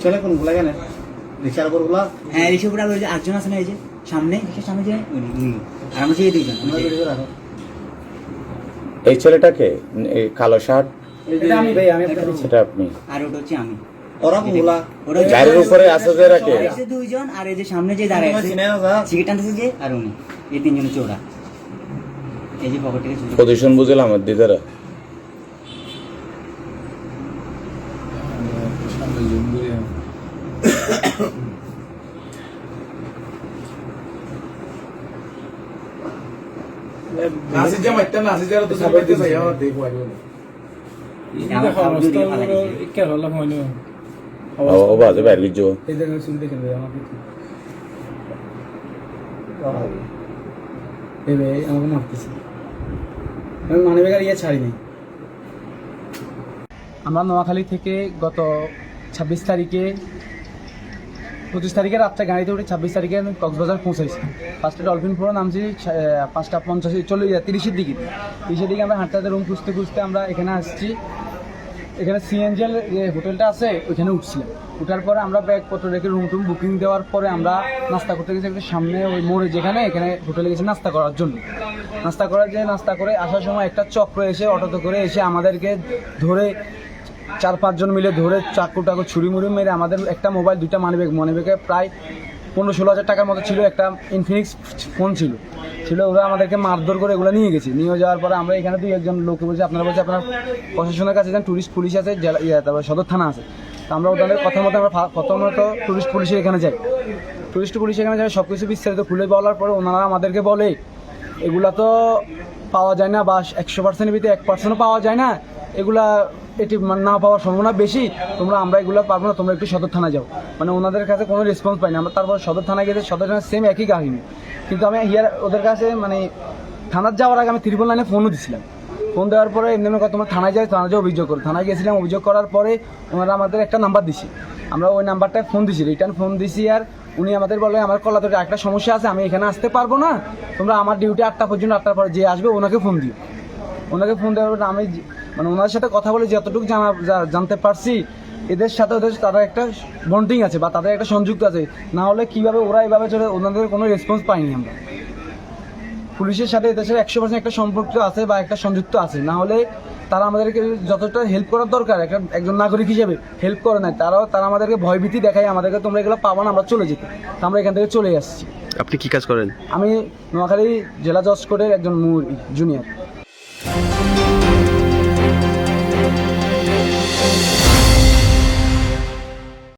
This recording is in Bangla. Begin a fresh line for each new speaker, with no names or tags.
চলে কোনগুলা কেন রিক্সার উপরগুলা?
হ্যাঁ রিক্সার উপরে আবার আটজন আছে না, এই যে সামনে রিক্সার সামনে যে আর আমরা সেই দুইজন।
এই ছেলেটাকে কালো শার্ট
আমি ভাই, আমি
সেটা আপনি,
আর ওটা হচ্ছে আমি।
ওরা কোনগুলা?
ওরা
গাড়ির উপরে আছে যে রাখে
দুইজন, আর এই যে সামনে যে দাঁড়ায় আছে সিগারেট টানতেছে যে, আর উনি, এই তিনজন হচ্ছে ওরা। এই যে পকেট থেকে
পজিশন বুঝলাম আমার দিদারা।
নাসিজা মাইতা নাসিজা তো সবাইতে যাইয়া দেখো আইলো
ও বাজে বাইরে গিয়ে যাও।
এই জায়গায় শুনতে কেন আমাকে এই ভাই আমাকে মারতেছে, আমি মানে বেকার ইয়ে ছাড়িনি। আমরা নোয়াখালী থেকে গত 26 তারিখে 25 তারিখে রাত্রে গাড়িতে উঠে 26 তারিখে কক্সবাজার পৌঁছাইছি। ফার্স্টে ডলফিন ফোরে নামছি 5:50 30-এর দিকে আমরা হাঁটতে হাঁটতে রুম খুঁজতে খুঁজতে আমরা এখানে আসছি। এখানে সিএনজিএল যে হোটেলটা আছে ওইখানে উঠছিলাম। উঠার পরে আমরা ব্যাগপত্র রেখে রুম টুম বুকিং দেওয়ার পরে আমরা নাস্তা করতে গেছি একটা সামনে ওই মোড়ে, যেখানে এখানে হোটেলে গেছি নাস্তা করার জন্য। নাস্তা করে আসার সময় একটা চক্র এসে অটোতে করে এসে আমাদেরকে ধরে 4-5 জন মিলে ধরে চাকু টাকু ছুরি মুড়ি মেরে আমাদের একটা মোবাইল, 2টা মানিব্যাগে প্রায় 15-16 হাজার টাকার মতো ছিল, একটা ইনফিনিক্স ফোন ছিল। ওরা আমাদেরকে মারধর করে এগুলো নিয়ে গেছে। নিয়ে যাওয়ার পরে আমরা এখানে 2-1 লোককে বলছি, আপনার প্রশাসনের কাছে যান, টুরিস্ট পুলিশ আছে, তারপরে সদর থানা আছে। তো আমরা ওদের কথা মতো আমরা প্রথমত টুরিস্ট পুলিশের এখানে যাই। সব কিছু বিস্তারিত খুলে বলার পরে ওনারা আমাদেরকে বলে এগুলা তো পাওয়া যায় না, বা 100%-এর ভিতরে 1%ও পাওয়া যায় না, এগুলা এটি না পাওয়ার সম্ভাবনা বেশি, আমরা এগুলো পারবো না, তোমরা একটু সদর থানা যাও। মানে ওনাদের কাছে কোনো রেসপন্স পাইনি। আমরা তারপর সদর থানায় গেছি, সদর থানায় সেম একই কাহিনী। কিন্তু আমি ওদের কাছে মানে থানার যাওয়ার আগে আমি 3 লাইনে ফোনও দিছিলাম। ফোন দেওয়ার পরে এমনি কথা তোমরা থানায় থানায় অভিযোগ করো। থানায় গেছিলাম, অভিযোগ করার পরে ওনারা আমাদের একটা নাম্বার দিছি, আমরা ওই নাম্বারটায় ফোন দিছি, রিটার্ন ফোন দিছি। আর উনি আমাদের বলে আমার কলাতরে একটা সমস্যা আছে, আমি এখানে আসতে পারবো না, তোমরা আমার ডিউটি 8টা পর্যন্ত, 8টার পরে যে আসবে ওনাকে ফোন দিও। ওনাকে ফোন দেওয়ার পরে আমি মানে ওনার সাথে কথা বলে যতটুকু জানতে পারছি, এদের সাথে তাদের একটা বন্ডিং আছে বা তাদের একটা সংযুক্ত আছে, না হলে কীভাবে ওরা এইভাবে চলে, ওনাদের কোনো রেসপন্স পাইনি আমরা। পুলিশের সাথে এদের সাথে 100% একটা সম্পর্ক আছে বা একটা সংযুক্ত আছে, না হলে তারা আমাদেরকে যতটা হেল্প করার দরকার একজন নাগরিক হিসেবে হেল্প করে নাই, তারা আমাদেরকে ভয়ভীতি দেখায়, আমাদেরকে তোমরা এগুলো পাবো না, আমরা চলে যেতে। আমরা এখান থেকে চলে আসছি।
আপনি কি কাজ করেন?
আমি নোয়াখালী জেলা জজ কোর্টের একজন জুনিয়র।